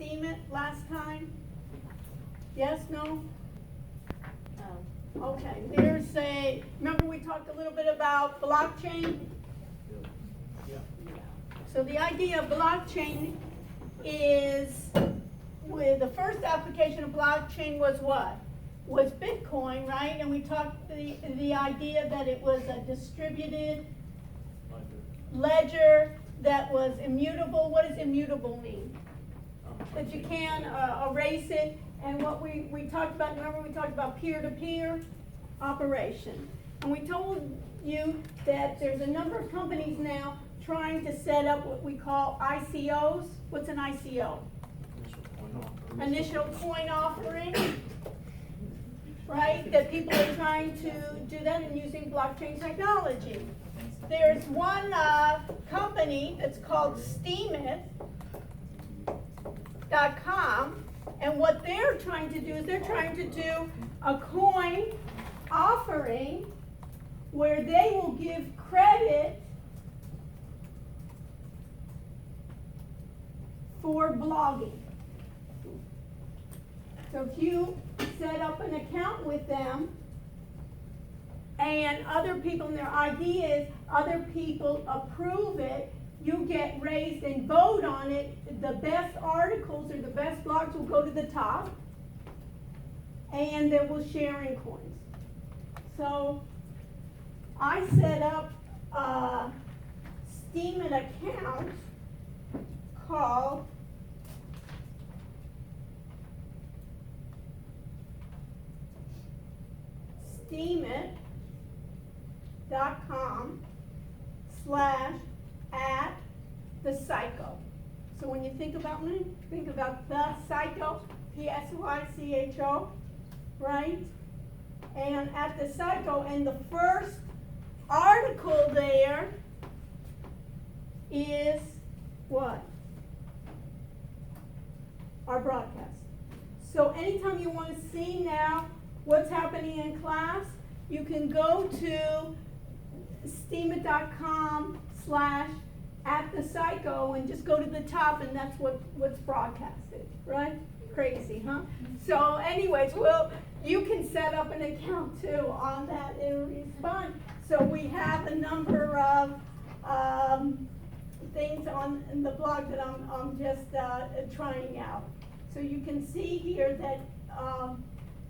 steam it last time? Yes, no? Okay, there's a, remember we talked a little bit about blockchain? So the idea of blockchain is, with the first application of blockchain was what? Was Bitcoin, right? And we talked the idea that it was a distributed ledger that was immutable. What does immutable mean? That you can erase it. And what we talked about, remember we talked about peer-to-peer operation. And we told you that there's a number of companies now trying to set up what we call ICOs. What's an ICO? Initial coin offering. Right? That people are trying to do that and using blockchain technology. There's one company that's called steemit.com, and what they're trying to do is they're trying to do a coin offering where they will give credit for blogging. So if you set up an account with them and other people, and their idea is other people approve it, you get raised and vote on it, the best articles or the best blogs will go to the top, and they will share in coins. So I set up a Steemit account called steemit.com/@thepsycho. So when you think about me, think about the psycho, P-S-Y-C-H-O, right? And at the psycho, and the first article there is what? Our broadcast. So anytime you want to see now what's happening in class, you can go to steemit.com/@thepsycho and just go to the top, and that's what's broadcasted, right? Crazy, huh? So anyways, you can set up an account too on that and respond. So we have a number of things in the blog that I'm just trying out. So you can see here that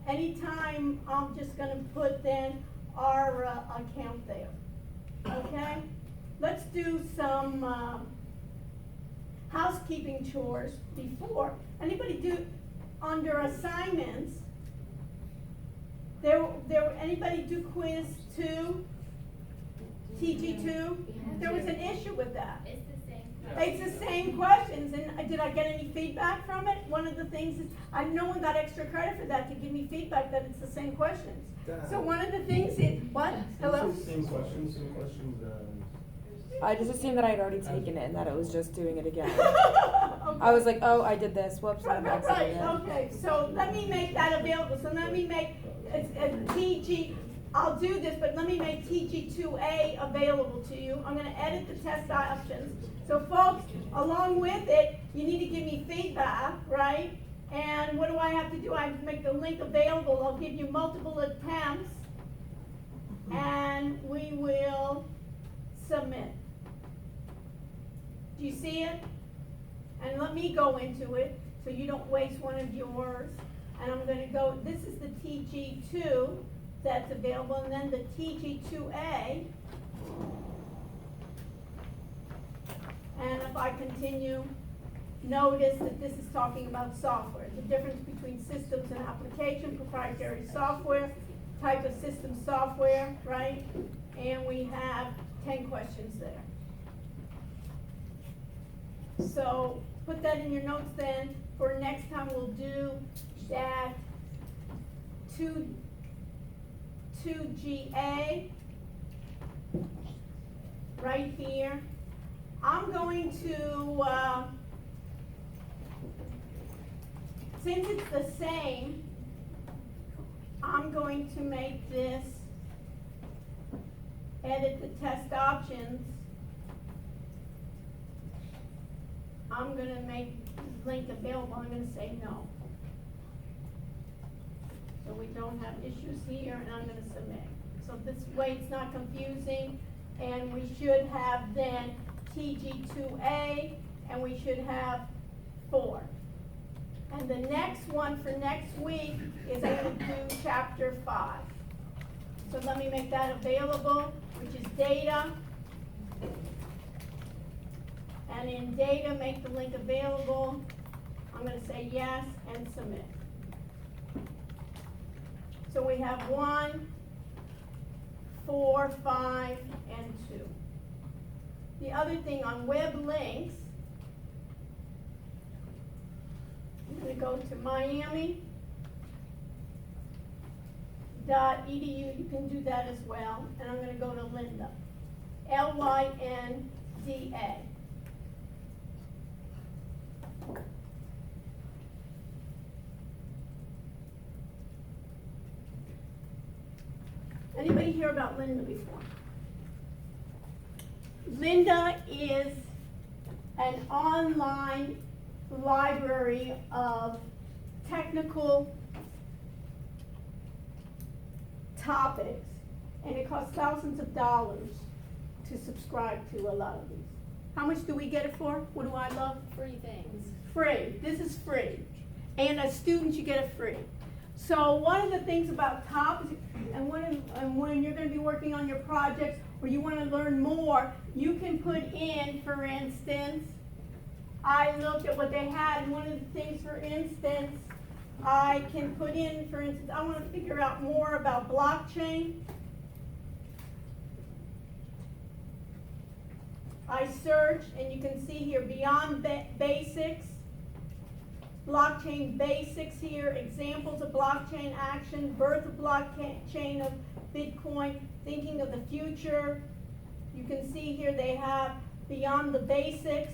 anytime I'm just going to put then our account there. Okay? Let's do some housekeeping chores before. Anybody do under assignments? Anybody do quiz 2? TG2? There was an issue with that. It's the same questions, and did I get any feedback from it? One of the things is, no one got extra credit for that to give me feedback that it's the same questions. So one of the things is, what? Hello? Same questions. I just assumed that I had already taken it and that it was just doing it again. Okay. I was like, oh, I did this. Whoops, I'm Right, exiting it. okay, so let me make that available. So let me make TG, I'll do this, but let me make TG2A available to you. I'm gonna edit the test options. So folks, along with it, you need to give me feedback, right? And what do I have to do? I have to make the link available. I'll give you multiple attempts, and we will submit. Do you see it? And let me go into it so you don't waste one of yours. And I'm going to go, this is the TG2 that's available, and then the TG2A. And if I continue, notice that this is talking about software, the difference between systems and application, proprietary software, type of system software, right? And we have 10 questions there. So put that in your notes then. For next time, we'll do that 2GA right here. I'm going to, since it's the same, I'm going to make this, edit the test options, I'm gonna make link available, I'm gonna say no. So we don't have issues here, and I'm gonna submit. So this way it's not confusing, and we should have then TG2A, and we should have 4. And the next one for next week is I'm gonna do chapter 5. So let me make that available, which is data. And in data, make the link available. I'm gonna say yes and submit. So we have 1, 4, 5, and 2. The other thing on web links, I'm gonna go to Miami.edu, you can do that as well, and I'm gonna go to Lynda, Lynda. Anybody hear about Lynda before? Lynda is an online library of technical topics, and it costs thousands of dollars to subscribe to a lot of these. How much do we get it for? What do I love? Free things. Free. This is free. And as students, you get it free. So one of the things about topics, and when you're going to be working on your projects or you want to learn more, you can put in, for instance, I looked at what they had, and one of the things, for instance, I can put in, for instance, I want to figure out more about blockchain. I search, and you can see here, beyond basics, blockchain basics here, examples of blockchain action, birth of blockchain of Bitcoin, thinking of the future. You can see here they have beyond the basics,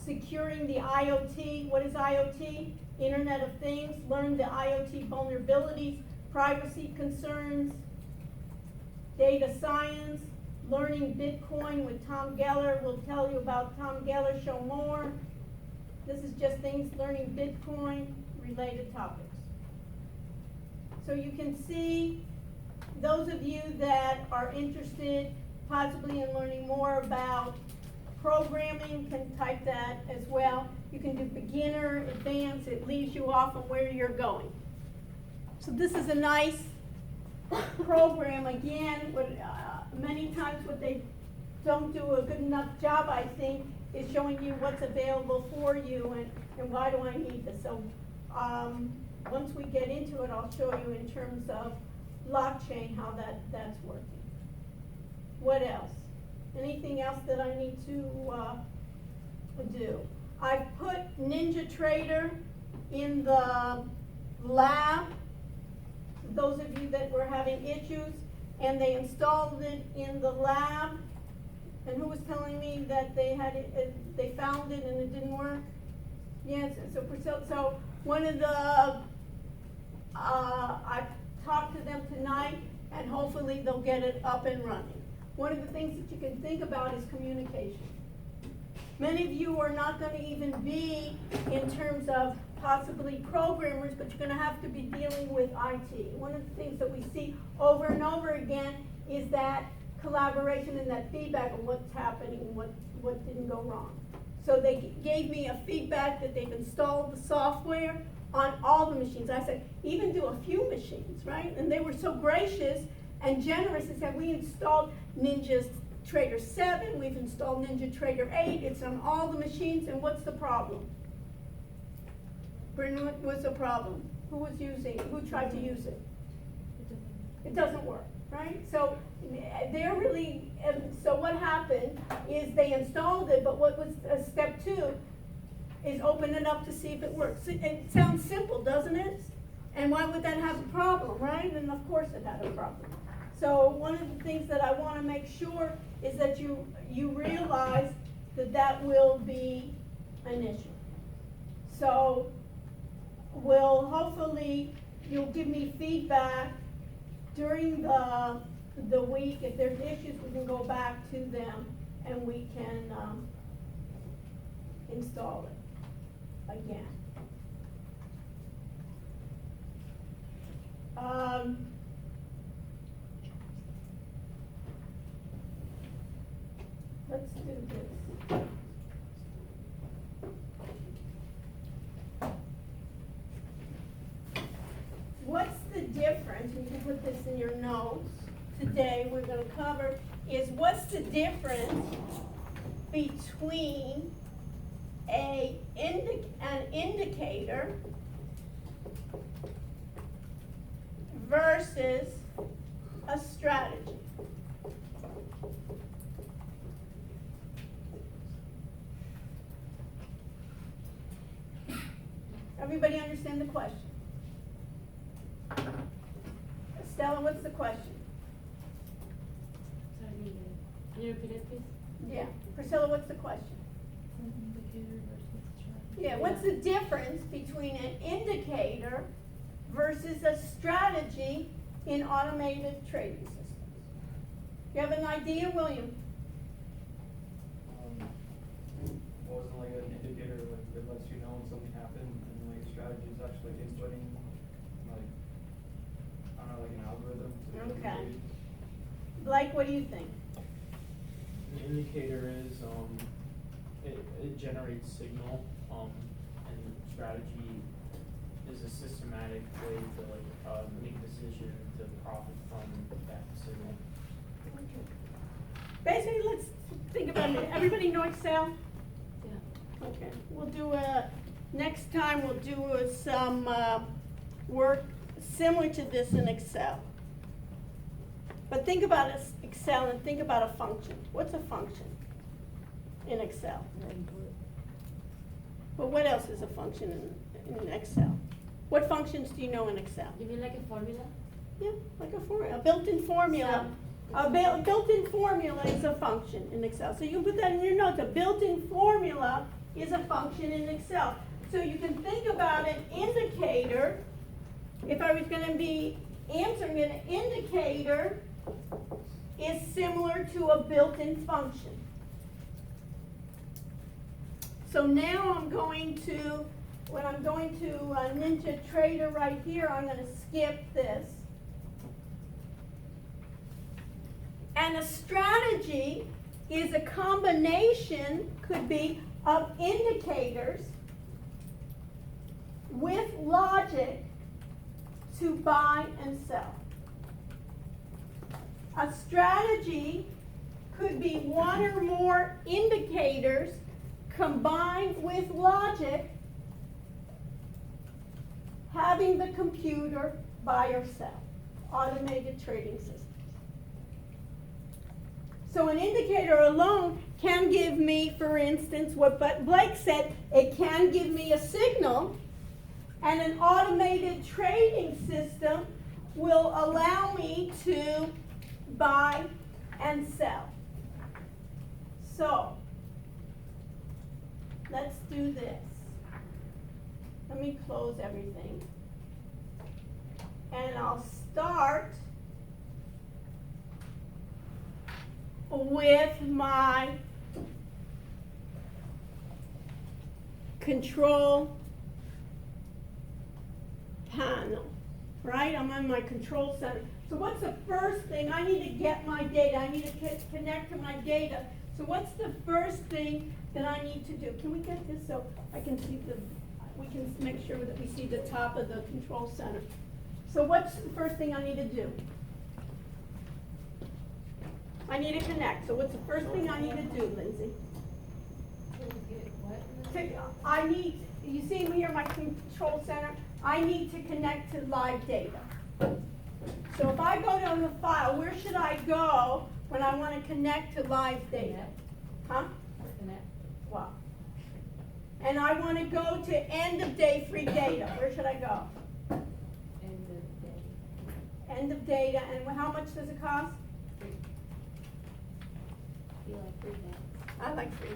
securing the IoT. What is IoT? Internet of Things. Learn the IoT vulnerabilities, privacy concerns, data science, learning Bitcoin with Tom Geller. We'll tell you about Tom Geller, show more. This is just things, learning Bitcoin related topics. So you can see, those of you that are interested possibly in learning more about programming can type that as well. You can do beginner, advanced, it leaves you off on where you're going. So this is a nice program. Again, many times what they don't do a good enough job, I think, is showing you what's available for you and why do I need this. So once we get into it, I'll show you in terms of blockchain how that's working. What else? Anything else that I need to do? I put NinjaTrader in the lab, those of you that were having issues, and they installed it in the lab. And who was telling me that they had it, they found it and it didn't work? Yes, so one of the, I talked to them tonight, and hopefully they'll get it up and running. One of the things that you can think about is communication. Many of you are not going to even be in terms of possibly programmers, but you're going to have to be dealing with IT. One of the things that we see over and over again is that collaboration and that feedback on what's happening and what didn't go wrong. So they gave me a feedback that they've installed the software on all the machines. I said, even do a few machines, right? And they were so gracious and generous and said, we installed NinjaTrader 7, we've installed NinjaTrader 8, it's on all the machines, and what's the problem? Brendan, what's the problem? Who tried to use it? It doesn't work, right? So they're really, so what happened is they installed it, but what was step 2 is open it up to see if it works. It sounds simple, doesn't it? And why would that have a problem, right? And of course it had a problem. So one of the things that I want to make sure is that you realize that will be an issue. So hopefully you'll give me feedback during the week. If there's issues, we can go back to them and we can install it again. Let's do this. What's the difference, and you can put this in your notes, today we're gonna cover, is what's the difference between an indicator versus a strategy. Everybody understand the question? Stella, what's the question? Sorry, can you repeat it, please? Yeah. Priscilla, what's the question? Indicator versus strategy. Yeah, what's the difference between an indicator versus a strategy in automated trading systems? You have an idea, William? Wasn't like an indicator, like it lets you know when something happened, and like a strategy is actually inputting, like, I don't know, like an algorithm. to Okay. create. Blake, what do you think? An indicator is, it generates signal, and strategy is a systematic way to like, make a decision to profit from that signal. Basically, let's think about it. Everybody know Excel? Yeah. Okay, we'll do next time we'll do some work similar to this in Excel. But think about Excel and think about a function. What's a function in Excel? But what else is a function in Excel? What functions do you know in Excel? You mean like a formula? Yeah, like a formula, a built-in formula. A built-in formula is a function in Excel. So you can put that in your notes. A built-in formula is a function in Excel. So you can think about an indicator. If I was going to be answering an indicator is similar to a built-in function. So now I'm going to, when I'm going to Ninja Trader right here, I'm going to skip this. And a strategy is a combination, could be, of indicators with logic to buy and sell. A strategy could be one or more indicators combined with logic, having the computer buy or sell. Automated trading systems. So an indicator alone can give me, for instance, what Blake said, it can give me a signal, and an automated trading system will allow me to buy and sell. So, let's do this. Let me close everything. And I'll start with my control panel, right? I'm on my control center. So what's the first thing? I need to get my data. I need to connect to my data. So what's the first thing that I need to do? Can we get this so I can see we can make sure that we see the top of the control center. So what's the first thing I need to do? I need to connect. So what's the first thing I need to do, Lindsay? I need, you see me here, my control center? I need to connect to live data. So if I go to the file, where should I go when I want to connect to live data? Huh? Connect. Wow. And I want to go to end of day free data. Where should I go? End of day. End of data, and how much does it cost? You like free things. I like free,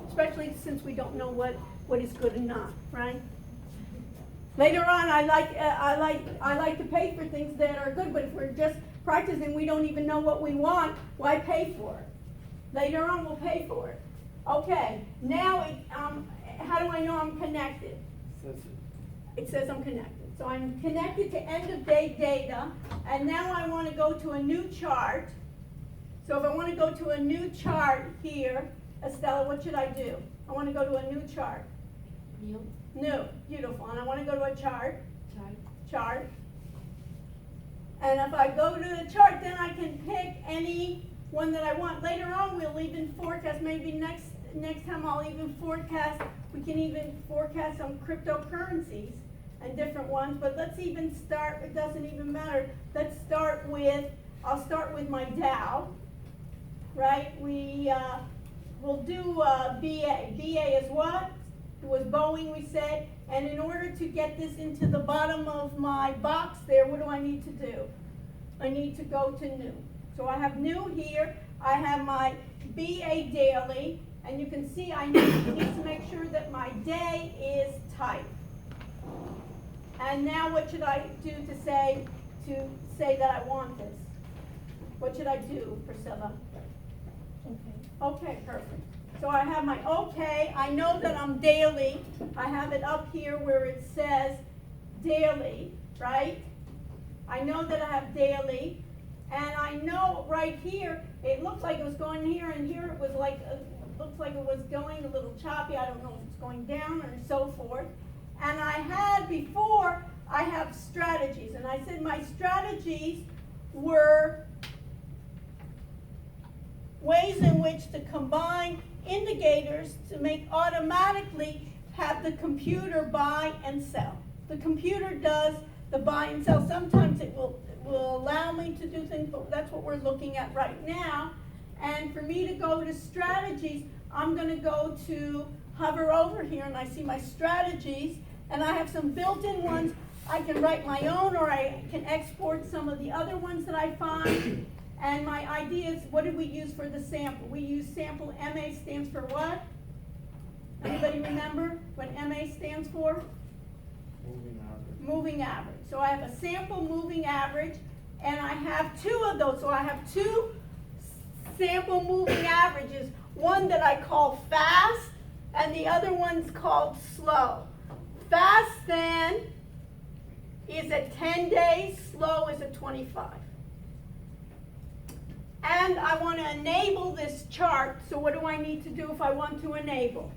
especially since we don't know what is good and not, right? Later on, I like to pay for things that are good, but if we're just practicing, we don't even know what we want. Why pay for it? Later on, we'll pay for it. Okay, now how do I know I'm connected? It says I'm connected. So I'm connected to end of day data, and now I want to go to a new chart. So if I want to go to a new chart here, Estella, what should I do? I want to go to a new chart. New, beautiful. And I want to go to a chart. Chart. And if I go to the chart, then I can pick any one that I want. Later on, we'll even forecast, maybe next time I'll even forecast, we can even forecast some cryptocurrencies and different ones. But let's even start, it doesn't even matter. Let's start with, I'll start with my Dow, right? We'll do BA. BA is what? It was Boeing, we said. And in order to get this into the bottom of my box there, what do I need to do? I need to go to new. So I have new here. I have my BA daily. And you can see I need to make sure that my day is typed. And now what should I do to say that I want this? What should I do, Priscilla? Okay, perfect. So I have my okay. I know that I'm daily. I have it up here where it says daily, right? I know that I have daily. And I know right here, it looks like it was going here, and here it was like, looks like it was going a little choppy. I don't know if it's going down or so forth. And I had before, I have strategies. And I said my strategies were ways in which to combine indicators to make automatically have the computer buy and sell. The computer does the buy and sell. Sometimes it will allow me to do things, but that's what we're looking at right now. And for me to go to strategies, I'm going to go to hover over here, and I see my strategies, and I have some built-in ones. I can write my own, or I can export some of the other ones that I find. And my idea is, what did we use for the sample? We use sample. MA stands for what? Anybody remember what MA stands for? Moving average. Moving average. So I have a sample moving average, and I have two of those. So I have two sample moving averages. One that I call fast, and the other one's called slow. Fast then is at 10 days, slow is at 25. And I want to enable this chart, so what do I need to do if I want to enable?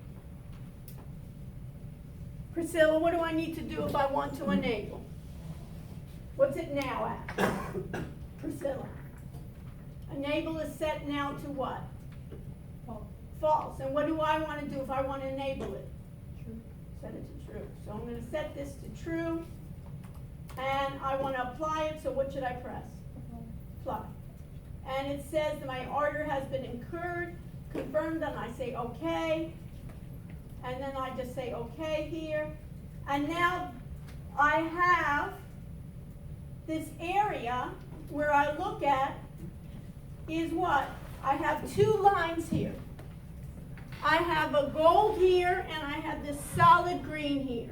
Priscilla, what do I need to do if I want to enable? What's it now at? Priscilla. Enable is set now to what? False. False. And what do I want to do if I want to enable it? True. Set it to true. So I'm going to set this to true. And I want to apply it, so what should I press? Apply. And it says that my order has been incurred, confirmed, and I say okay. And then I just say okay here. And now I have this area where I look at is what? I have two lines here. I have a gold here, and I have this solid green here.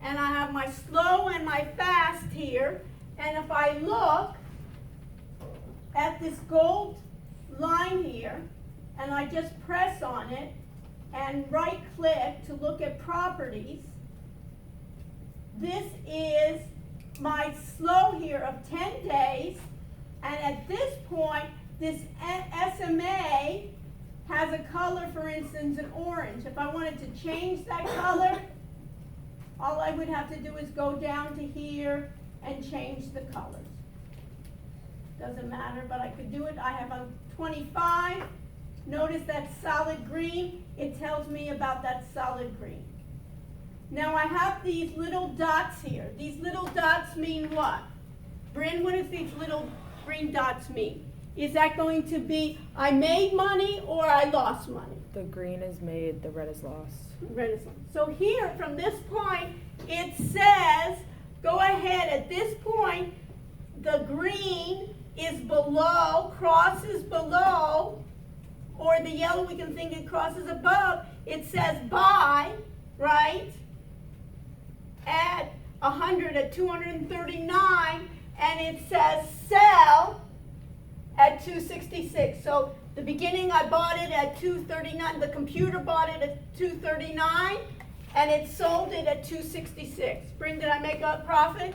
And I have my slow and my fast here. And if I look at this gold line here, and I just press on it, and right click to look at properties, this is my slow here of 10 days, and at this point, this SMA has a color, for instance, an orange. If I wanted to change that color, all I would have to do is go down to here and change the colors. Doesn't matter, but I could do it. I have a 25. Notice that solid green. It tells me about that solid green. Now I have these little dots here. These little dots mean what? Bryn, what does these little green dots mean? Is that going to be I made money or I lost money? The green is made, the red is lost. Red is lost. So here, from this point, it says, go ahead, at this point, the green is below, crosses below, or the yellow we can think it crosses above. It says buy, right, at 100, at 239, and it says sell at 266. So The beginning, I bought it at $239, the computer bought it at $239, and it sold it at $266. Spring, did I make a profit?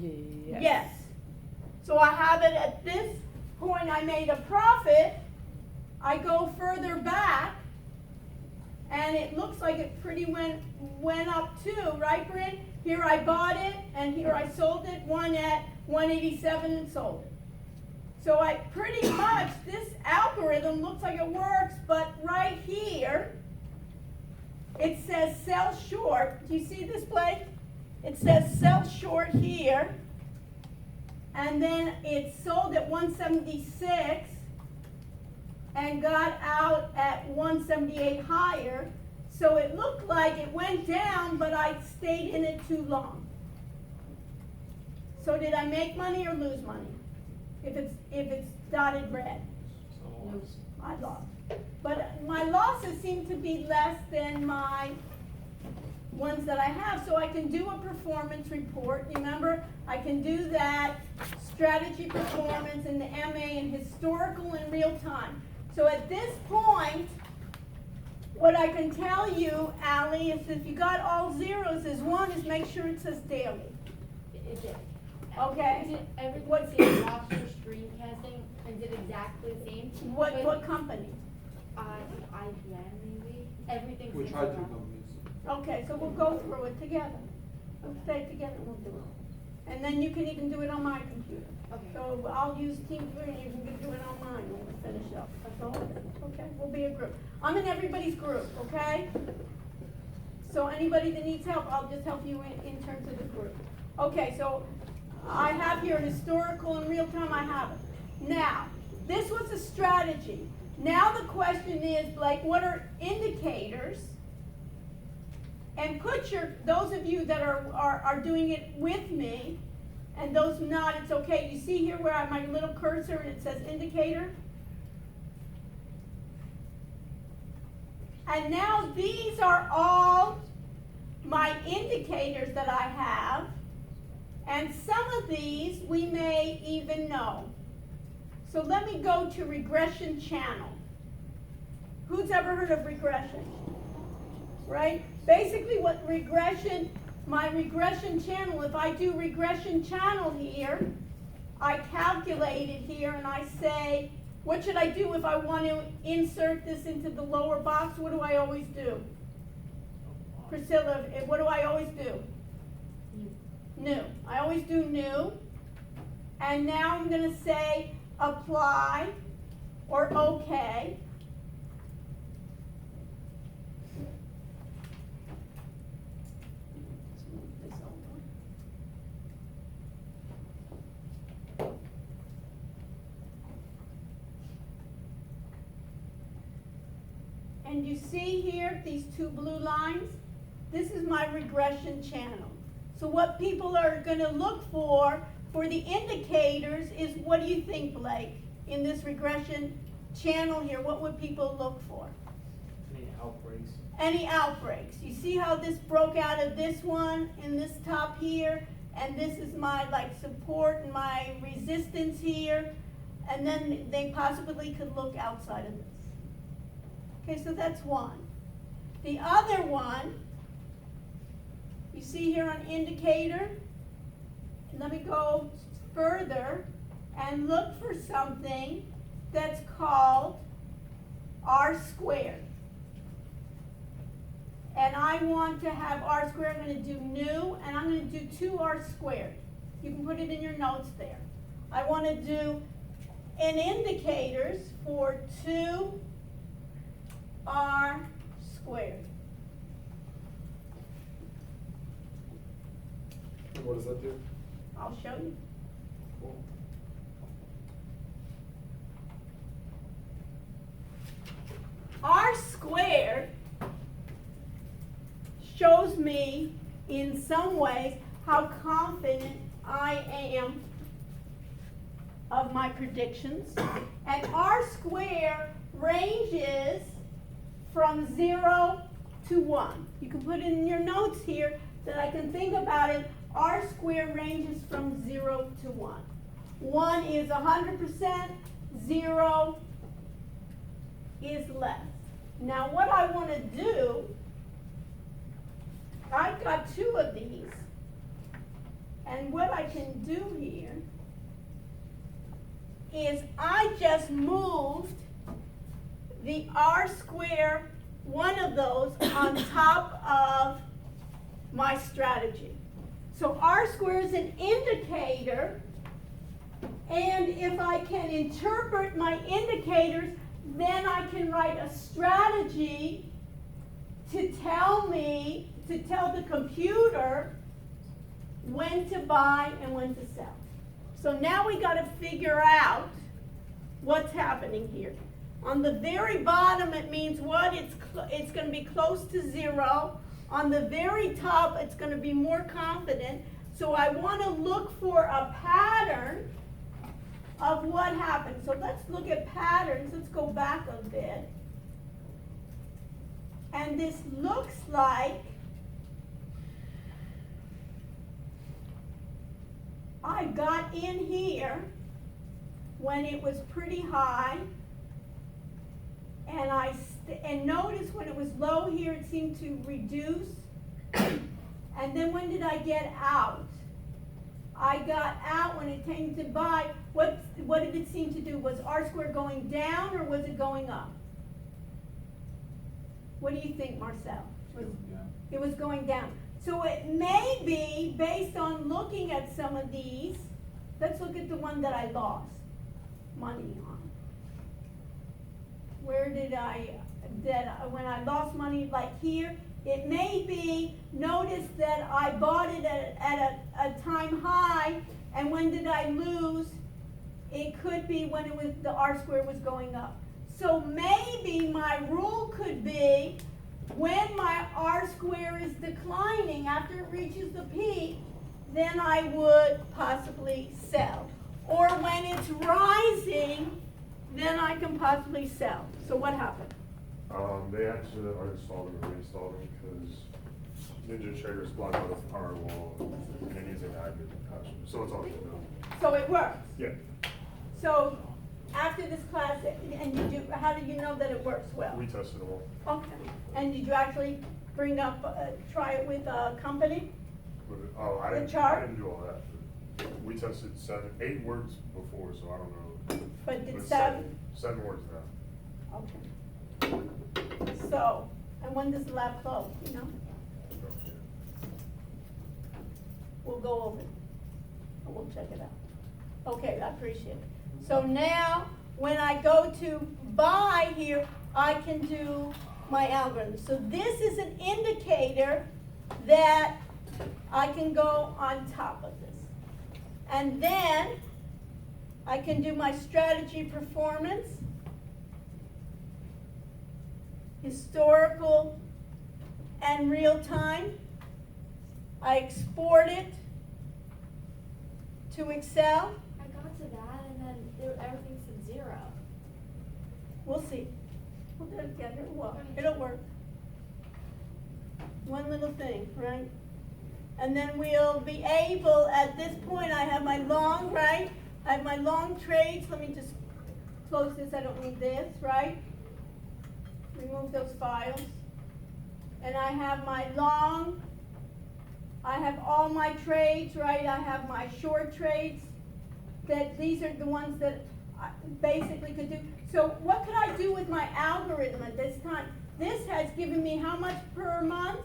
Yes. Yes. So I have it at this point, I made a profit. I go further back, and it looks like it pretty went up too, right, Bryn? Here I bought it, and here I sold it, one at 187 and sold it. So I pretty much, this algorithm looks like it works, but right here, it says sell short. Do you see this, Blake? It says sell short here, and then it sold at 176 and got out at 178 higher. So it looked like it went down, but I stayed in it too long. So did I make money or lose money? If it's dotted red, So, I lost. But my losses seem to be less than my ones that I have, so I can do a performance report. Remember, I can do that strategy performance in the MA and historical in real time. So at this point, what I can tell you, Allie, is if you got all zeros, is one is make sure it says daily. Is it? Okay. Is it everything What- same lobster screencasting? Is it exactly the same? What company? IBM maybe? Everything's We same tried for two them. companies. Okay, so we'll go through it together. We'll stay together and we'll do it. And then you can even do it on my computer. Okay. So I'll use Team 3 and you can do it on mine when we finish up. That's all. Okay, we'll be a group. I'm in everybody's group, okay? So anybody that needs help, I'll just help you in terms of the group. Okay, so I have here historical and real time, I have it. Now, this was a strategy. Now the question is, like, what are indicators? And put those of you that are doing it with me, and those not, it's okay. You see here where I have my little cursor and it says indicator? And now these are all my indicators that I have. And some of these we may even know. So let me go to regression channel. Who's ever heard of regression? Right? Basically what my regression channel, if I do regression channel here, I calculate it here and I say, what should I do if I want to insert this into the lower box? What do I always do? Priscilla, what do I always do? New. I always do new. And now I'm going to say apply or okay. And you see here, these two blue lines? This is my regression channel. So what people are going to look for the indicators is, what do you think, Blake? In this regression channel here, what would people look for? Any outbreaks? Any outbreaks. You see how this broke out of this one in this top here? And this is my support and my resistance here. And then they possibly could look outside of this. Okay, so that's one. The other one, you see here on indicator, let me go further and look for something that's called R squared. And I want to have R squared, I'm going to do new, and I'm going to do 2R squared. You can put it in your notes there. I want to do in indicators for 2R squared. And what does that do? I'll show you. Cool. R squared shows me in some ways how confident I am of my predictions. And R squared ranges from 0 to 1. You can put it in your notes here that I can think about it. R squared ranges from 0 to 1. 1 is 100%, 0 is less. Now what I wanna do, I've got two of these. And what I can do here is I just moved the R square, one of those, on top of my strategy. So R square is an indicator, and if I can interpret my indicators, then I can write a strategy to tell the computer when to buy and when to sell. So now we gotta figure out what's happening here. On the very bottom, it means what? It's gonna be close to 0. On the very top, it's gonna be more confident. So I wanna look for a pattern of what happened. So let's look at patterns. Let's go back a bit. And this looks like I got in here when it was pretty high, and notice when it was low here, it seemed to reduce. And then when did I get out? I got out when it came to buy. What did it seem to do? Was R square going down or was it going up? What do you think, Marcel? It was going down. So it may be, based on looking at some of these, let's look at the one that I lost money on. Where did when I lost money, like here, it may be, notice that I bought it at a time high, and when did I lose? It could be when the R square was going up. So maybe my rule could be, when my R square is declining after it reaches the peak, then I would possibly sell. Or when it's rising, then I can possibly sell. So what happened? They actually uninstalled them and reinstalled them because Ninja Trader's blocked out of firewall and using admin password. So it's all good now. So it works. Yeah. So after this class, and how did you know that it works well? We tested them all. Okay. And did you actually bring up, try it with a company? I The didn't do all that. We tested 8 words before, so I don't know. But did But 7? 7 words now. Okay. So, and when does the lab close, you know? We'll go over it, and we'll check it out. Okay, I appreciate it. So now, when I go to buy here, I can do my algorithm. So this is an indicator that I can go on top of this. And then I can do my strategy performance, historical and real time. I export it to Excel. I got to that and then everything said 0. We'll see. We'll do it together. It'll work. One little thing, right? And then we'll be able, at this point, I have my long, right? I have my long trades. Let me just close this. I don't need this, right? Remove those files. And I have my long, I have all my trades, right? I have my short trades. That these are the ones that I basically could do. So what could I do with my algorithm at this time? This has given me how much per month?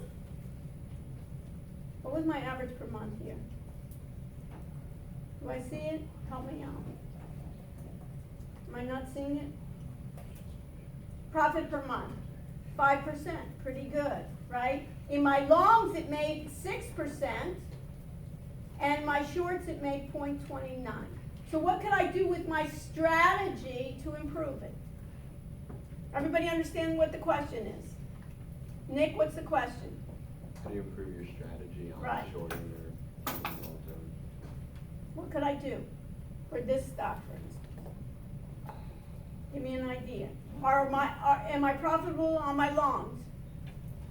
What was my average per month here? Do I see it? Help me out. Am I not seeing it? Profit per month, 5%, pretty good, right? In my longs, it made 6%, and my shorts, it made 0.29. So what could I do with my strategy to improve it? Everybody understand what the question is? Nick, what's the question? How do you improve your strategy on Right. shorting or long term? What could I do for this stock, for instance? Give me an idea. Am I profitable on my longs?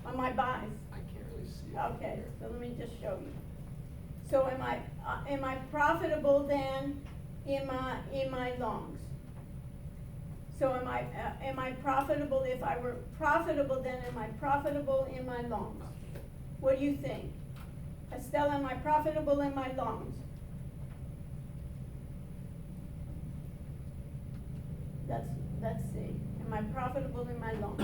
On my buys? I can't really see it. Okay, so let me just show you. So am I profitable then in my longs? So am I profitable? If I were profitable, then am I profitable in my loans? What do you think? Estelle, am I profitable in my loans? Let's see. Am I profitable in my loans?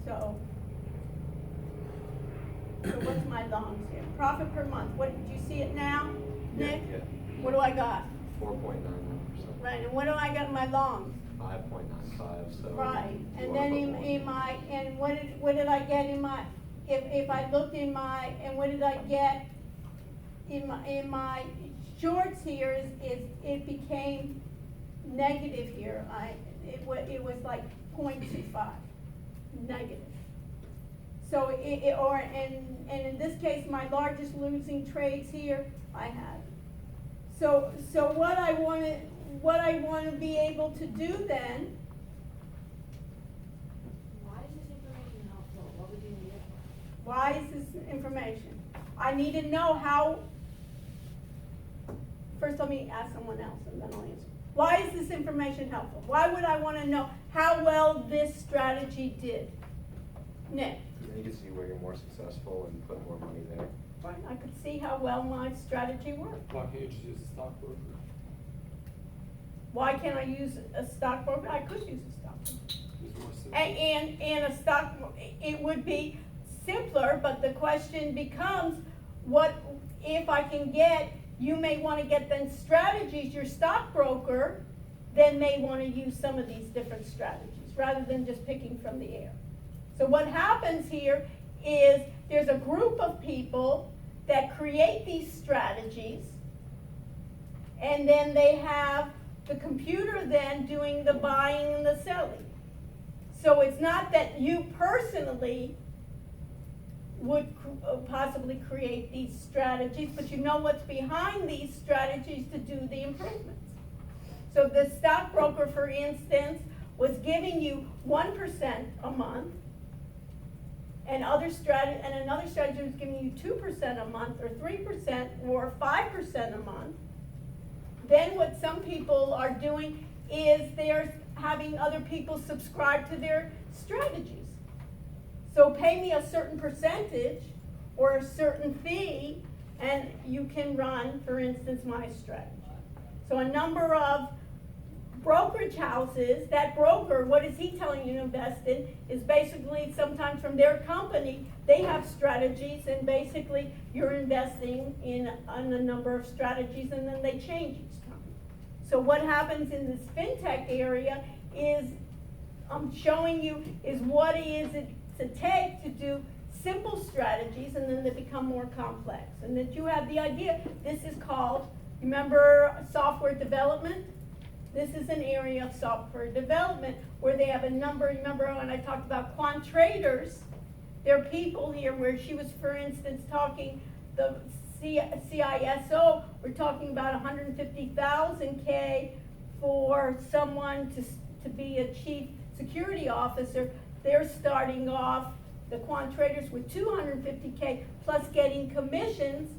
So what's my loans here? Profit per month. What, do you see it now, Nick? Yeah, What do I got? 4.99%. Right, and what do I got in my loans? 5.95, so. Right, you and wanna then put in more. my, and what did I get in my, if I looked in my, and what did I get in my shorts here is it became negative here. It was like 0.25, negative. So and in this case, my largest losing trades here, I had. So what I want to be able to do then, Why is this information helpful? What would you need it for? why is this information? I need to know how, first let me ask someone else and then I'll answer. Why is this information helpful? Why would I want to know how well this strategy did? Nick? Then you can see where you're more successful and put more money there. Right, I could see how well my strategy worked. Why can't you just use a stockbroker? Why can't I use a stockbroker? I could use a stockbroker. It's more simple. And a stock, it would be simpler, but the question becomes, what, if I can get, you may wanna get then strategies, your stockbroker then may wanna use some of these different strategies, rather than just picking from the air. So what happens here is, there's a group of people that create these strategies, and then they have the computer then doing the buying and the selling. So it's not that you personally would possibly create these strategies, but you know what's behind these strategies to do the improvements. So the stockbroker, for instance, was giving you 1% a month, and another strategy was giving you 2% a month, or 3%, or 5% a month. Then what some people are doing is they're having other people subscribe to their strategies. So pay me a certain percentage or a certain fee, and you can run, for instance, my strategy. So a number of brokerage houses, that broker, what is he telling you to invest in, is basically sometimes from their company, they have strategies, and basically you're investing in a number of strategies, and then they change each time. So what happens in this fintech area is, I'm showing you, is what is it to take to do simple strategies, and then they become more complex. And that you have the idea, this is called, remember software development? This is an area of software development where they have a number, remember when I talked about quant traders, there are people here where she was, for instance, talking, the CISO, we're talking about 150,000 K for someone to be a chief security officer. They're starting off, the quant traders, with 250K plus getting commissions.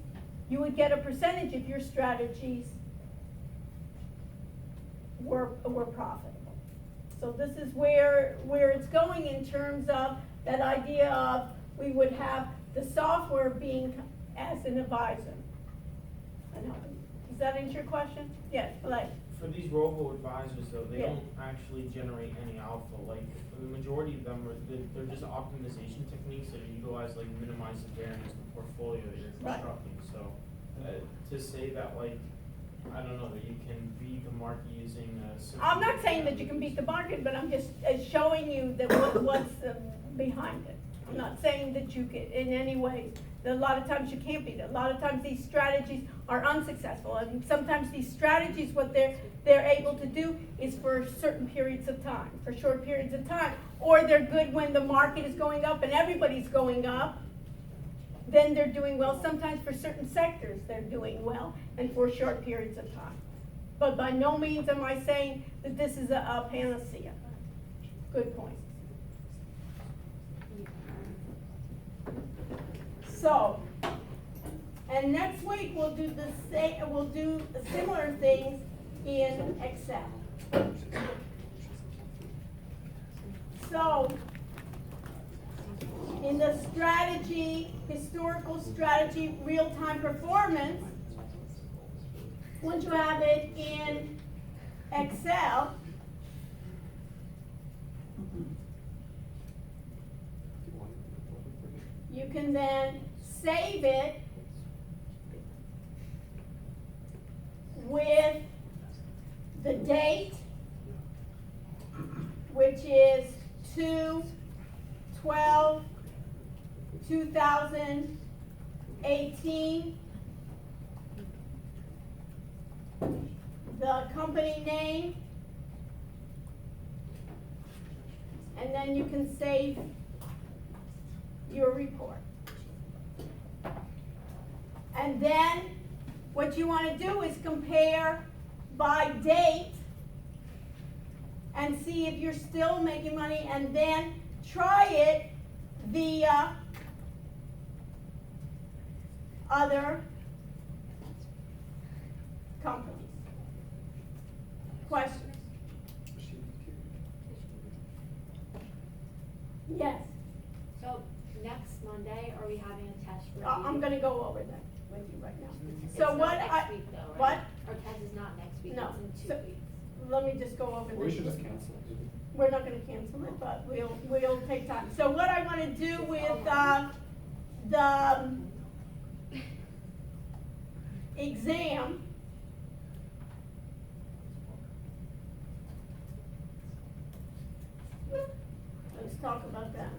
You would get a percentage if your strategies were profitable. So this is where it's going in terms of that idea of we would have the software being as an advisor. Does that answer your question? Yes, Blake. For these robo-advisors though, they Yeah. don't actually generate any alpha, like, the majority of them they're just optimization techniques that are utilized, like, minimize the variance in the portfolio that you're Right. constructing, so, to say that, like, I don't know, that you can beat the market using a simple. I'm not saying that you can beat the market, but I'm just showing you that what's behind it. I'm not saying that you can, in any way, that a lot of times you can't beat it. A lot of times these strategies are unsuccessful, and sometimes these strategies, what they're able to do is for certain periods of time, for short periods of time, or they're good when the market is going up and everybody's going up, then they're doing well. Sometimes for certain sectors they're doing well, and for short periods of time. But by no means am I saying that this is a panacea. Good point. So, and next week we'll do similar things in Excel. So, in the strategy, historical strategy, real-time performance, once you have it in Excel, you can then save it with the date, which is 2/12/2018. The company name, and then you can save your report. And then what you want to do is compare by date and see if you're still making money, and then try it via other companies. Questions? Yes. So next Monday, are we having a test for? I'm gonna go over that with you right now. It's So not what next week though, what? right? Our test is not next week, No. it's in So- 2 weeks. Let me just go over We this. should just cancel it. We're not gonna cancel it, but we'll take time. So what I wanna do with, the exam, let's talk about that.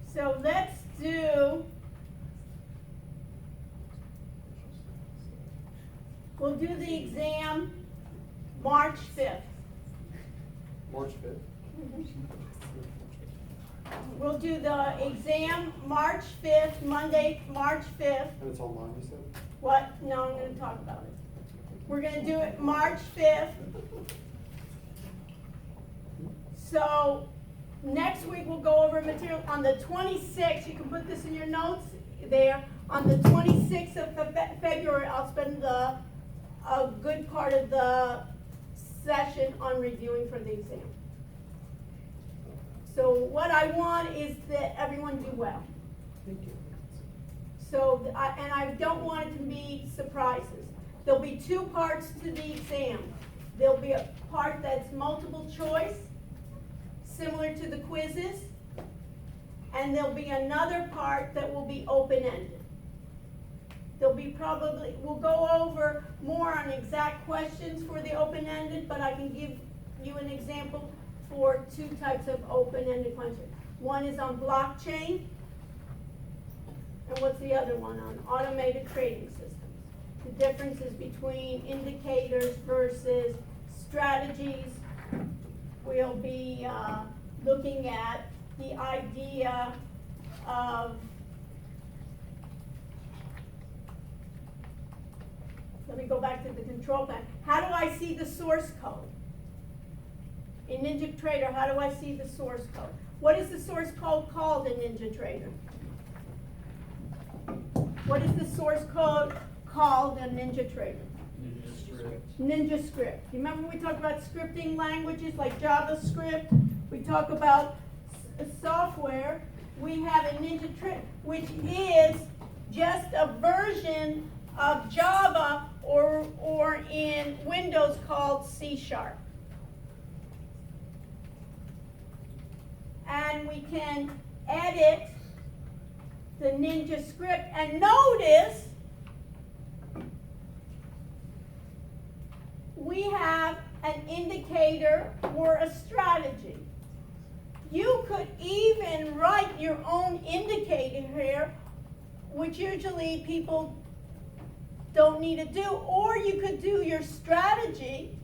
So let's do, we'll do the exam March 5th. March 5th. We'll do the exam March 5th, Monday, March 5th. And it's online, you said? What? No, I'm gonna talk about it. We're gonna do it March 5th. So, next week we'll go over material. On the 26th, you can put this in your notes there. On the 26th of February, I'll spend a good part of the session on reviewing for the exam. So what I want is that everyone do well. Thank you. So, and I don't want it to be surprises. There'll be 2 parts to the exam. There'll be a part that's multiple choice, similar to the quizzes, and there'll be another part that will be open-ended. There'll be we'll go over more on exact questions for the open-ended, but I can give you an example for 2 types of open-ended questions. One is on blockchain, and what's the other one on? Automated trading systems. The differences between indicators versus strategies. We'll be looking at the idea of, let me go back to the control plan. How do I see the source code? In NinjaTrader, how do I see the source code? What is the source code called in NinjaTrader? What is the source code called in NinjaTrader? NinjaScript. You remember when we talked about scripting languages like JavaScript? We talk about software. We have a NinjaTrader, which is just a version of Java or in Windows called C#. And we can edit the NinjaScript, and notice we have an indicator or a strategy. You could even write your own indicator here, which usually people don't need to do, or you could do your strategy.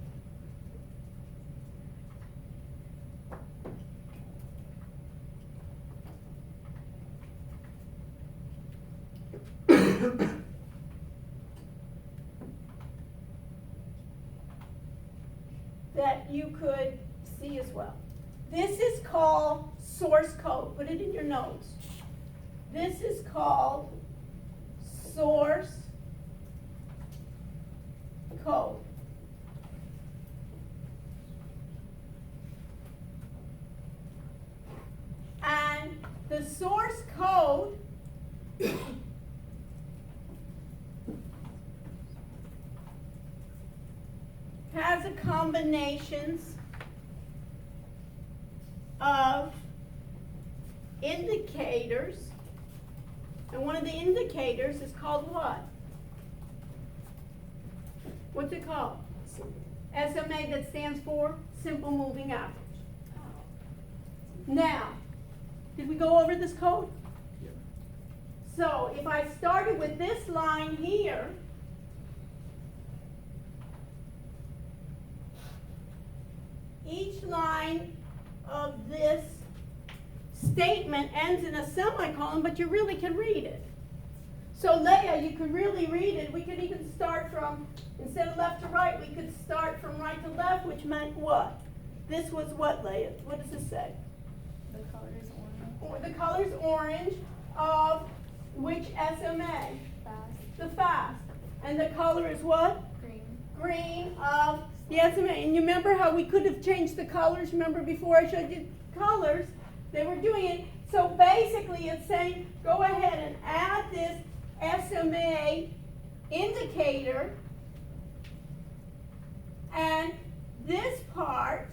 That you could see as well. This is called source code. Put it in your notes. This is called source code. And the source code has a combinations of indicators, and one of the indicators is called what? What's it called? SMA, that stands for simple moving average. Now, did we go over this code? Yeah. So if I started with this line here, each line of this statement ends in a semicolon, but you really can read it. So Leah, you could really read it. We could even start from, instead of left to right, we could start from right to left, which meant what? This was what, Leah? What does this say? The color is orange. Or the color's orange of which SMA? Fast. The fast. And the color is what? Green. Green of the SMA. And you remember how we could have changed the colors? Remember before I showed you colors? They were doing it. So basically it's saying go ahead and add this SMA indicator, and this part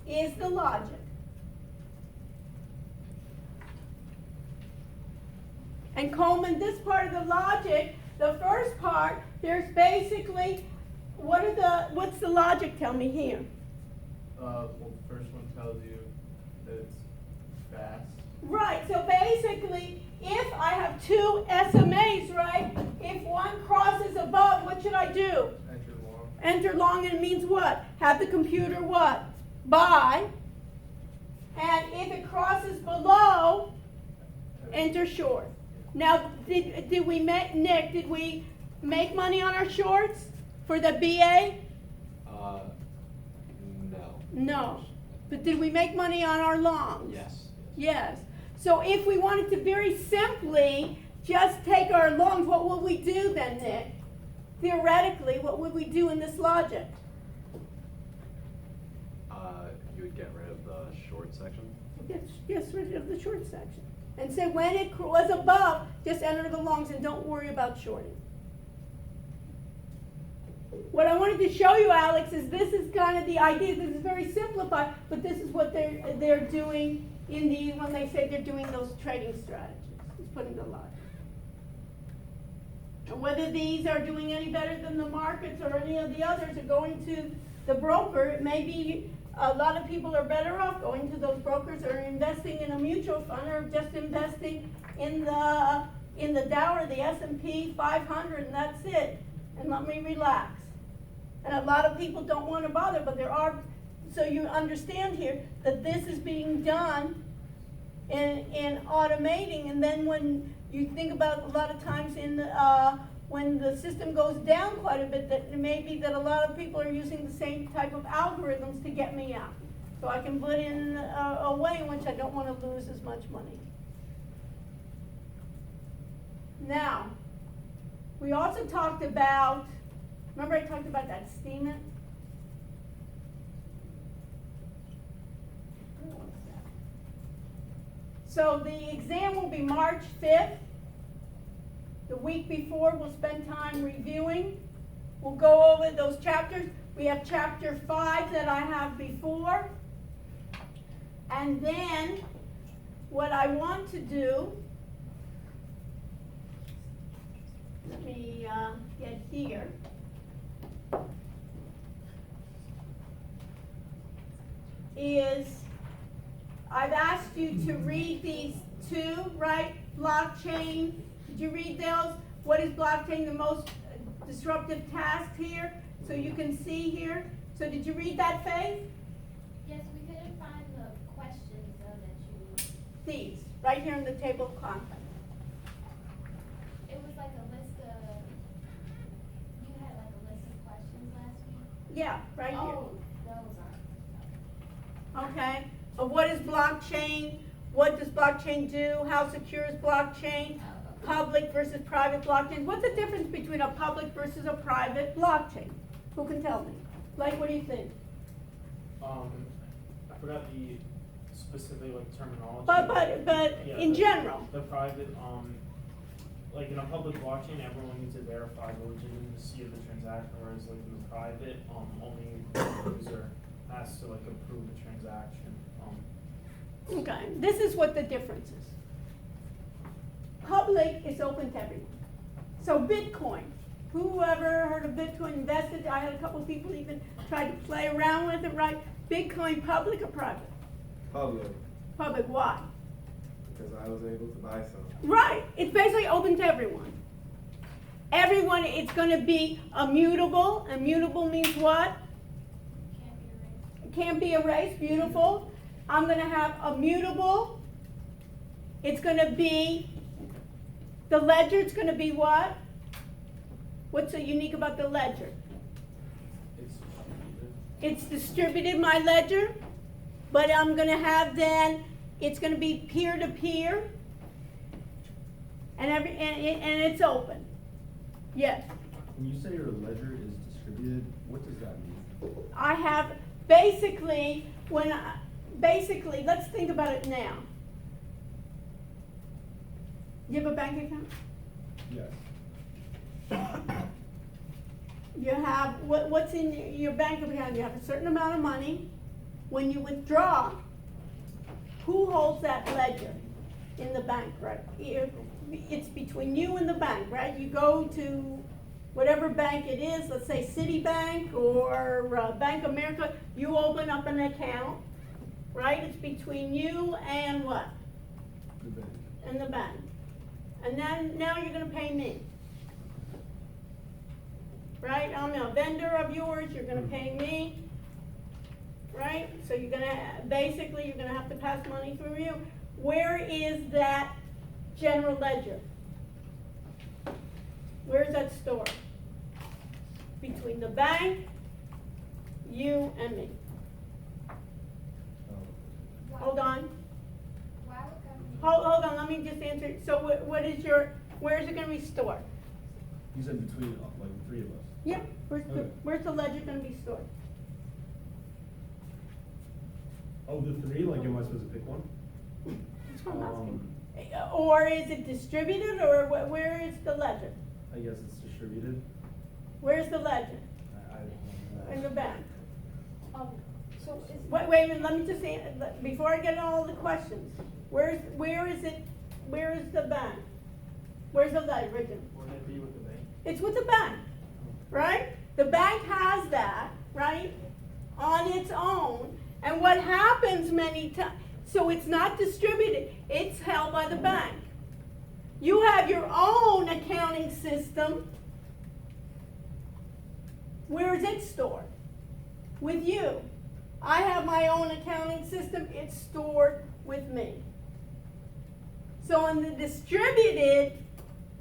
is the logic. And Coleman, this part of the logic, the first part, there's basically, what's the logic, tell me here? Well, the first one tells you that it's fast. Right, so basically, if I have two SMAs, right, if one crosses above, what should I do? Enter long. Enter long, and it means what? Have the computer what? Buy. And if it crosses below, enter short. Now, did we make, Nick, did we make money on our shorts for the BA? No. No. But did we make money on our longs? Yes. Yes. So if we wanted to very simply just take our longs, what would we do then, Nick? Theoretically, what would we do in this logic? You would get rid of the short section. Get rid of the short section. And say when it was above, just enter the longs and don't worry about shorting. What I wanted to show you, Alex, is this is kind of the idea. This is very simplified, but this is what they're doing in the, when they say they're doing those trading strategies. It's putting the logic. And whether these are doing any better than the markets or any of the others are going to the broker, it may be a lot of people are better off going to those brokers or investing in a mutual fund or just investing in the Dow or the S&P 500, and that's it. And let me relax. And a lot of people don't want to bother, but there are, so you understand here that this is being done in automating, and then when you think about a lot of times when the system goes down quite a bit, that it may be that a lot of people are using the same type of algorithms to get me out. So I can put in a way in which I don't want to lose as much money. Now, we also talked about, remember I talked about that statement? So the exam will be March 5th. The week before, we'll spend time reviewing. We'll go over those chapters. We have chapter 5 that I have before. And then, what I want to do, let me get here. Is I've asked you to read these two, right? Blockchain. Did you read those? What is blockchain? The most disruptive task here. So you can see here. So did you read that, Faith? Yes, we couldn't find the questions though that you. These, right here in the table of contents. It was like a list of. You had like a list of questions last week. Yeah, right here. Oh, those aren't. okay, of what is blockchain, what does blockchain do, how secure is blockchain, public versus private blockchain. What's the difference between a public versus a private blockchain? Who can tell me? Like, what do you think? I forgot the specific like terminology. But Yeah, in general, The private, like in a public blockchain, everyone needs to verify the legitimacy of the transaction, whereas like in the private, only the user has to like approve the transaction. okay, this is what the difference is. Public is open to everyone. So Bitcoin, whoever heard of Bitcoin invested, I had a couple people even try to play around with it, right? Bitcoin, public or private? Public, Public, why? because I was able to buy some. Right, it's basically open to everyone. Everyone, it's gonna be immutable. Immutable means what? Can't be erased. It can't be erased, beautiful. I'm gonna have immutable. It's gonna be, the ledger's gonna be what? What's so unique about the ledger? It's distributed. It's distributed, my ledger, but I'm gonna have then, it's gonna be peer-to-peer, and and it's open. Yes, When you say your ledger is distributed, what does that mean? I have, basically, basically, let's think about it now. You have a bank account? Yes. You have, what's in your bank account? You have a certain amount of money. When you withdraw, who holds that ledger in the bank, right? It's between you and the bank, right? You go to whatever bank it is, let's say Citibank or Bank of America, you open up an account, right? It's between you and what? The bank. And the bank. And then, now you're gonna pay me. Right, I'm a vendor of yours, you're gonna pay me, right? So you're gonna, basically, you're gonna have to pass money through you. Where is that general ledger? Where is that stored? Between the bank, you and me. Hold on, Why would companies? hold on, let me just answer. So what is where is it gonna be stored? You said between, like, the three of us. Yep, Okay. where's the ledger gonna be stored? Of the three, like, am I supposed to pick one? That's what I'm asking. Or is it distributed, or where is the ledger? I guess it's distributed. Where's the ledger? I don't know. In the bank. So is. Wait a minute, let me just say, before I get all the questions, where is the bank? Where's the ledger? Wouldn't it be with the bank? It's with the bank, right? The bank has that, right, on its own, and what happens many times, so it's not distributed, it's held by the bank. You have your own accounting system. Where is it stored? With you. I have my own accounting system, it's stored with me. So on the distributed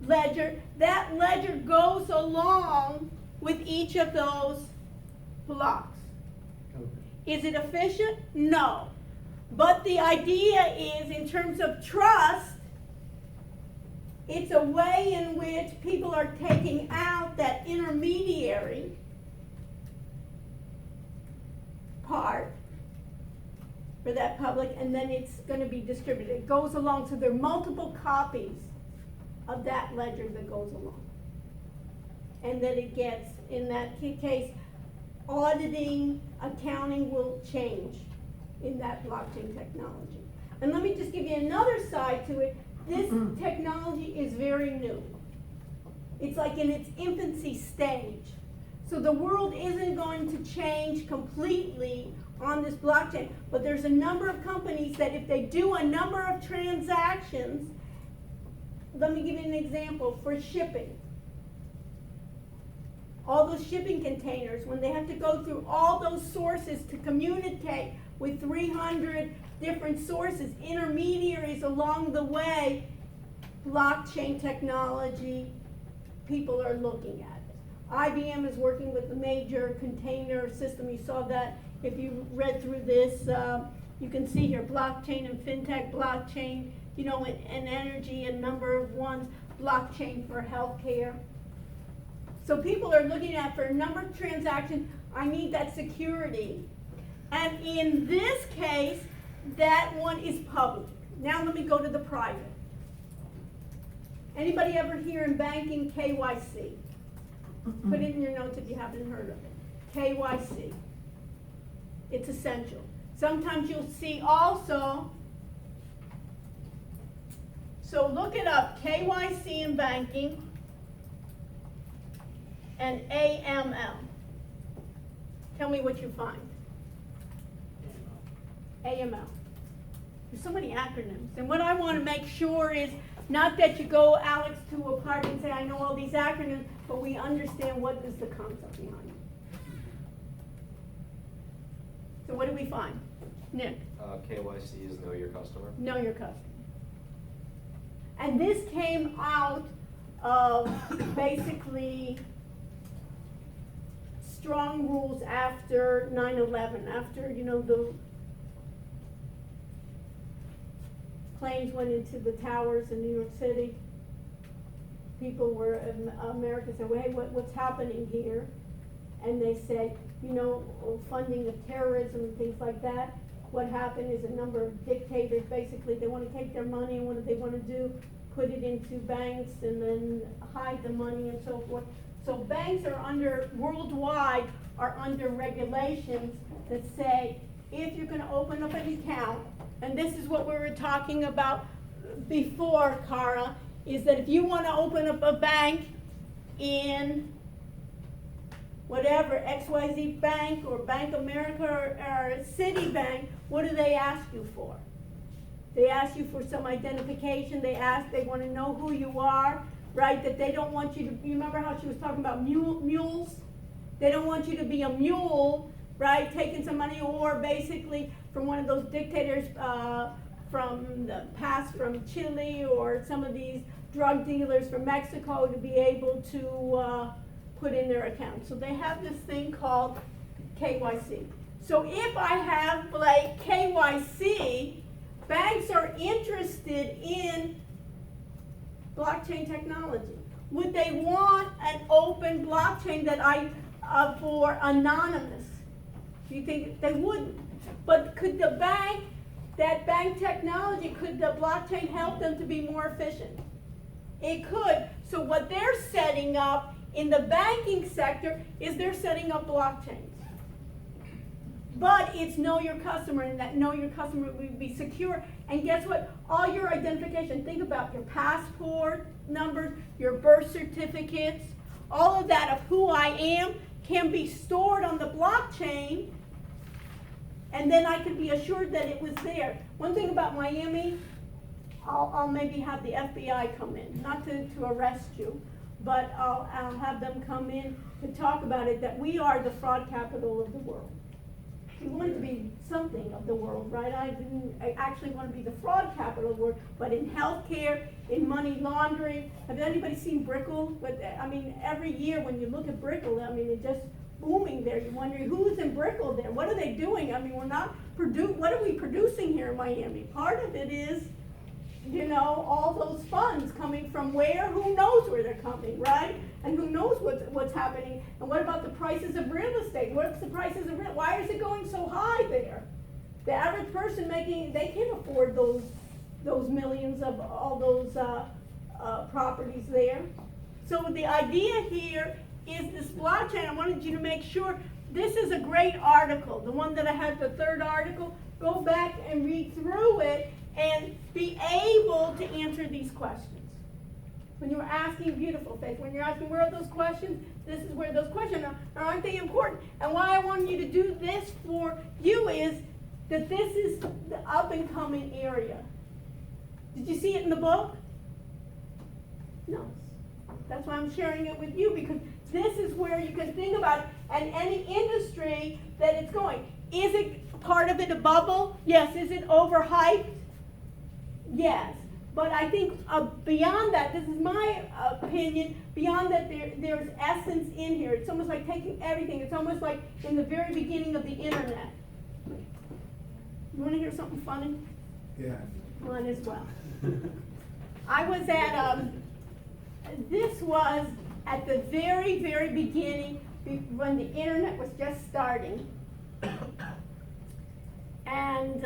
ledger, that ledger goes along with each of those blocks. Okay. Is it efficient? No. But the idea is, in terms of trust, it's a way in which people are taking out that intermediary part for that public, and then it's going to be distributed. It goes along, so there are multiple copies of that ledger that goes along. And then it gets, in that case, auditing, accounting will change in that blockchain technology. And let me just give you another side to it. This technology is very new. It's like in its infancy stage. So the world isn't going to change completely on this blockchain, but there's a number of companies that if they do a number of transactions, let me give you an example for shipping. All those shipping containers, when they have to go through all those sources to communicate with 300 different sources, intermediaries along the way, blockchain technology, people are looking at it. IBM is working with the major container system. You saw that if you read through this You can see here blockchain and fintech, blockchain, you know, and energy, a number of ones, blockchain for healthcare. So people are looking at for a number of transactions, I need that security. And in this case, that one is public. Now let me go to the private. Anybody ever hear in banking KYC? Put it in your notes if you haven't heard of it. KYC. It's essential. Sometimes you'll see also, so look it up, KYC in banking and AML. Tell me what you find. AML. There's so many acronyms. And what I want to make sure is not that you go, Alex, to a party and say, I know all these acronyms, but we understand what is the concept behind it. So what do we find? Nick? KYC is know your customer. Know your customer. And this came out of basically strong rules after 9/11, after, you know, the planes went into the towers in New York City. People were, America said, well, hey, what's happening here? And they said, you know, funding of terrorism and things like that. What happened is a number of dictators, basically, they want to take their money and what do they want to do? Put it into banks and then hide the money and so forth. So banks are under, worldwide, are under regulations that say, if you're going to open up an account, and this is what we were talking about before, Cara, is that if you want to open up a bank in whatever, XYZ Bank or Bank America or Citibank, what do they ask you for? They ask you for some identification. They want to know who you are, right? That they don't want you to, you remember how she was talking about mules? They don't want you to be a mule, right? Taking some money, or basically from one of those dictators from the past, from Chile, or some of these drug dealers from Mexico, to be able to put in their account. So they have this thing called KYC. So if I have like KYC, banks are interested in blockchain technology. Would they want an open blockchain that for anonymous? Do you think they wouldn't? But could the bank, that bank technology, could the blockchain help them to be more efficient? It could. So what they're setting up in the banking sector is they're setting up blockchains. But it's know your customer, and that know your customer will be secure. And guess what? All your identification, think about your passport numbers, your birth certificates, all of that of who I am can be stored on the blockchain, and then I can be assured that it was there. One thing about Miami, I'll maybe have the FBI come in, not to arrest you, but I'll have them come in to talk about it, that we are the fraud capital of the world. We want to be something of the world, right? I actually want to be the fraud capital of the world, but in healthcare, in money laundering. Have anybody seen Brickell? I mean, every year when you look at Brickell, I mean, it's just booming there. You're wondering who's in Brickell there? What are they doing? I mean, we're not what are we producing here in Miami? Part of it is, you know, all those funds coming from where? Who knows where they're coming, right? And who knows what's happening? And what about the prices of real estate? What's the prices of real? Why is it going so high there? The average person they can't afford those millions of all those properties there. So the idea here is this blockchain. I wanted you to make sure this is a great article. The one that I had, the third article. Go back and read through it and be able to answer these questions. When you're asking, beautiful faith, when you're asking where are those questions, this is where those questions are. Aren't they important? And why I want you to do this for you is that this is the up and coming area. Did you see it in the book? No. That's why I'm sharing it with you, because this is where you can think about it, and any industry that it's going. Is it part of it a bubble? Yes. Is it overhyped? Yes. But I think beyond that, this is my opinion, beyond that there's essence in here. It's almost like taking everything. It's almost like in the very beginning of the internet. You wanna hear something funny? Yeah. Mine as well. I was at, this was at the very, very beginning, when the internet was just starting. And,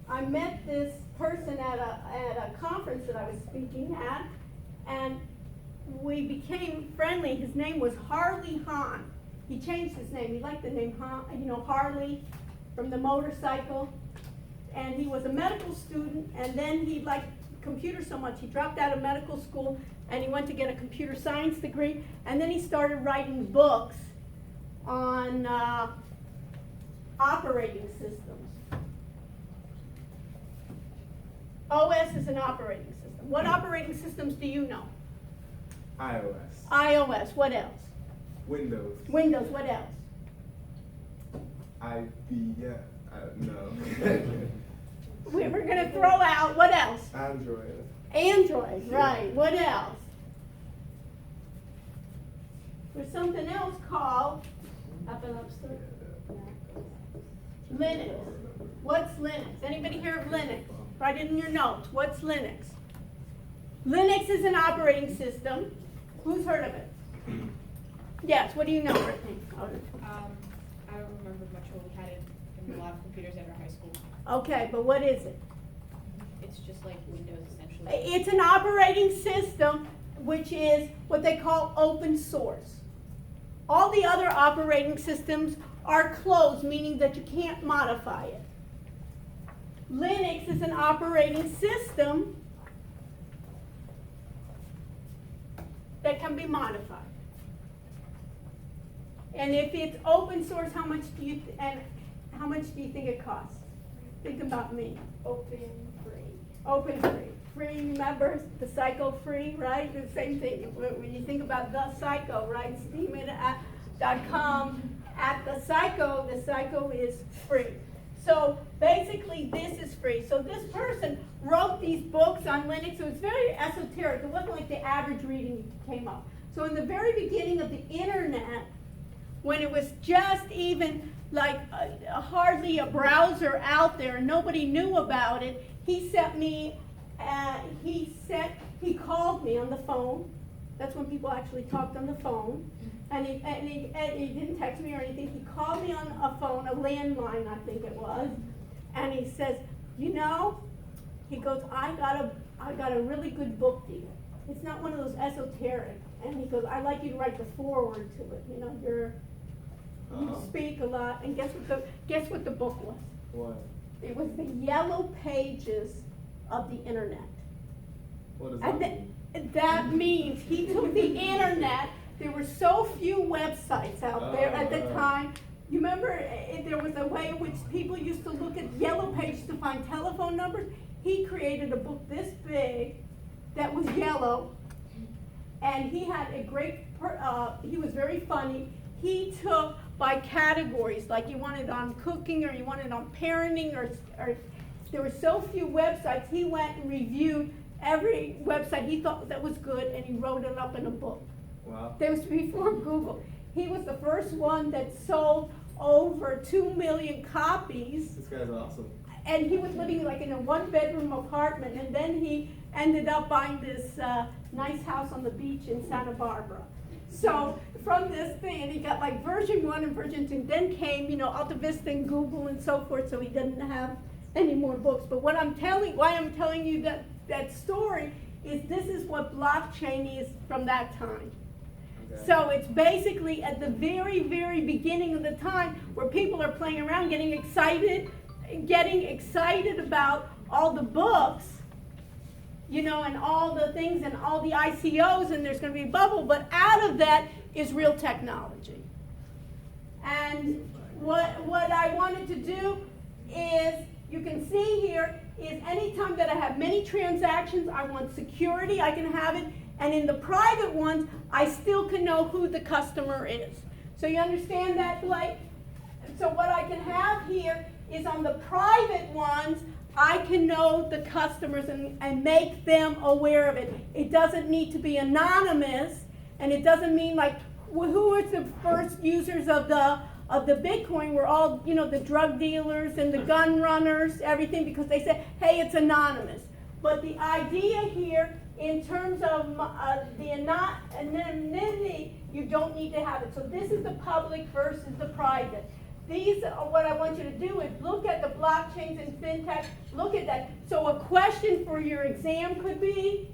I met this person at a conference that I was speaking at, and we became friendly. His name was Harley Hahn. He changed his name. He liked the name Hahn, Harley from the motorcycle. And he was a medical student, and then he liked computers so much, he dropped out of medical school, and he went to get a computer science degree, and then he started writing books on operating systems. OS is an operating system. What operating systems do you know? iOS. iOS, what else? Windows. Windows, what else? yeah. No. We're gonna throw out, what else? Android. Android, right, what else? There's something else called, up and upstairs? Linux. What's Linux? Anybody hear of Linux? Write it in your notes. What's Linux? Linux is an operating system. Who's heard of it? Yes, what do you know, Brittany? I don't remember much, but we had it in a lot of computers at our high school. Okay, but what is it? It's just like Windows essentially. It's an operating system which is what they call open source. All the other operating systems are closed, meaning that you can't modify it. Linux is an operating system that can be modified. And if it's open source, how much do you think it costs? Think about me. Open, free. Open free. Free, remember the Psycho free, right? The same thing. When you think about the Psycho, right? Steam.com at the Psycho is free. So basically this is free. So this person wrote these books on Linux. So it's very esoteric. It wasn't like the average reading came up. So in the very beginning of the internet, when it was just even like hardly a browser out there and nobody knew about it, he called me on the phone. That's when people actually talked on the phone. And he didn't text me or anything. He called me on a phone, a landline, I think it was. And he says, he goes, I got a really good book deal. It's not one of those esoteric. And he goes, I'd like you to write the foreword to it. You speak a lot. And guess what the book was? What? It was the yellow pages of the internet. What does that mean? That means he took the internet. There were so few websites out there at the time. You remember there was a way in which people used to look at yellow pages to find telephone numbers? He created a book this big that was yellow. And he had a great, he was very funny. He took by categories, like you wanted on cooking or you wanted on parenting or there were so few websites, he went and reviewed every website he thought that was good and he wrote it up in a book. Wow. That was before Google. He was the first one that sold over 2 million copies. This guy's awesome. And he was living like in a 1-bedroom apartment, and then he ended up buying this nice house on the beach in Santa Barbara. So from this thing, and he got like version 1 and version 2. Then came, Alta Vista and Google and so forth. So he didn't have any more books. But why I'm telling you that story is this is what blockchain is from that time. Okay. So it's basically at the very, very beginning of the time where people are playing around, getting excited about all the books, and all the things and all the ICOs, and there's going to be a bubble, but out of that is real technology. And what I wanted to do is, you can see here, is anytime that I have many transactions, I want security, I can have it, and in the private ones, I still can know who the customer is. So you understand that, Blake? So what I can have here is on the private ones, I can know the customers and make them aware of it. It doesn't need to be anonymous, and it doesn't mean like who are the first users of of the Bitcoin were all, you know, the drug dealers and the gun runners, everything, because they said, hey, it's anonymous. But the idea here, in terms of the anonymity, you don't need to have it. So this is the public versus the private. These are what I want you to do is look at the blockchains and fintech, look at that. So a question for your exam could be,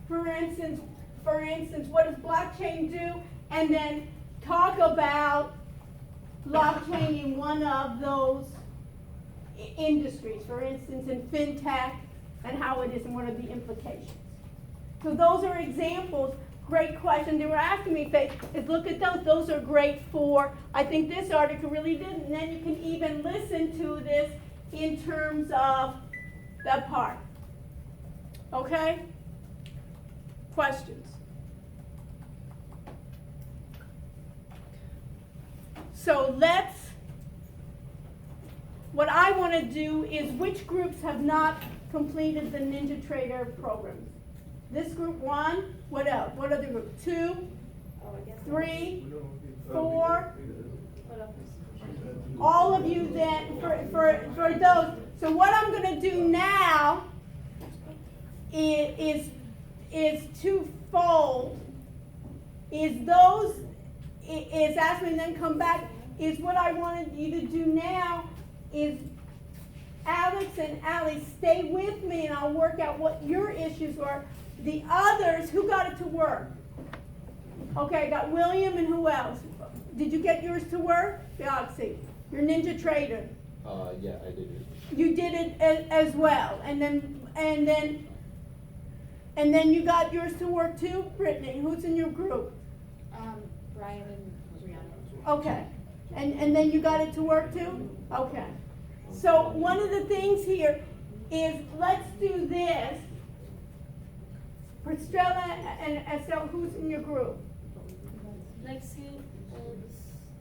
for instance, what does blockchain do? And then talk about blockchain in one of those industries, for instance, in fintech, and how it is and what are the implications. So those are examples. Great question. They were asking me, Faith, is look at those. Those are great for, I think this article really did, and then you can even listen to this in terms of that part. Okay? Questions? So what I want to do is which groups have not completed the Ninja Trader programs? This group 1, what else? What other group? 2, 3, 4. All of you then, for those. So what I'm going to do now is twofold. Is ask me and then come back, is what I wanted you to do now is Alex and Ali, stay with me and I'll work out what your issues are. The others, who got it to work? Okay, I got William and who else? Did you get yours to work? Galaxy, your Ninja Trader. Yeah, I did it. You did it as well, and then you got yours to work too, Brittany. Who's in your group? Brian and Brianna. Okay, and then you got it to work too? Okay. So one of the things here is, let's do this. Priscilla and Estelle, who's in your group? Lexi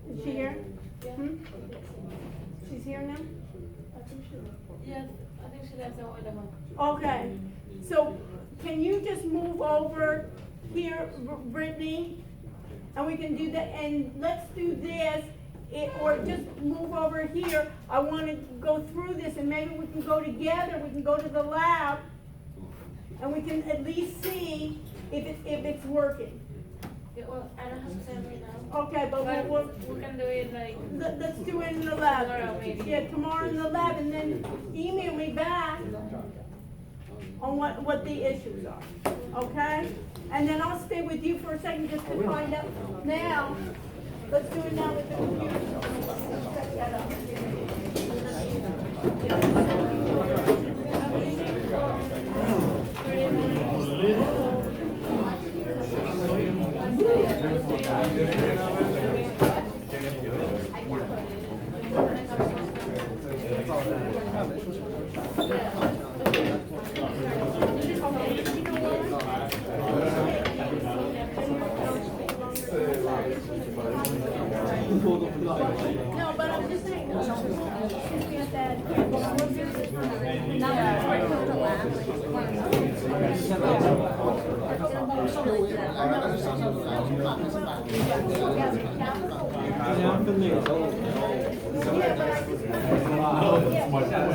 Is she here? Yeah. She's here now? Yeah, I think she left the other one. Okay, so can you just move over here, Brittany? And we can do that, and let's do this, or just move over here. I want to go through this, and maybe we can go together, we can go to the lab, and we can at least see if it's working. Yeah, well, I don't have to send right now. Okay, but We can do it like let's do it in the lab. tomorrow maybe. Yeah, tomorrow in the lab, and then email me back on what the issues are, okay? And then I'll stay with you for a second just to find out. Now, let's do it now with the computer. Set that up. No, but I'm just saying, since we have that. Yeah, I'm familiar. Yeah, but I just.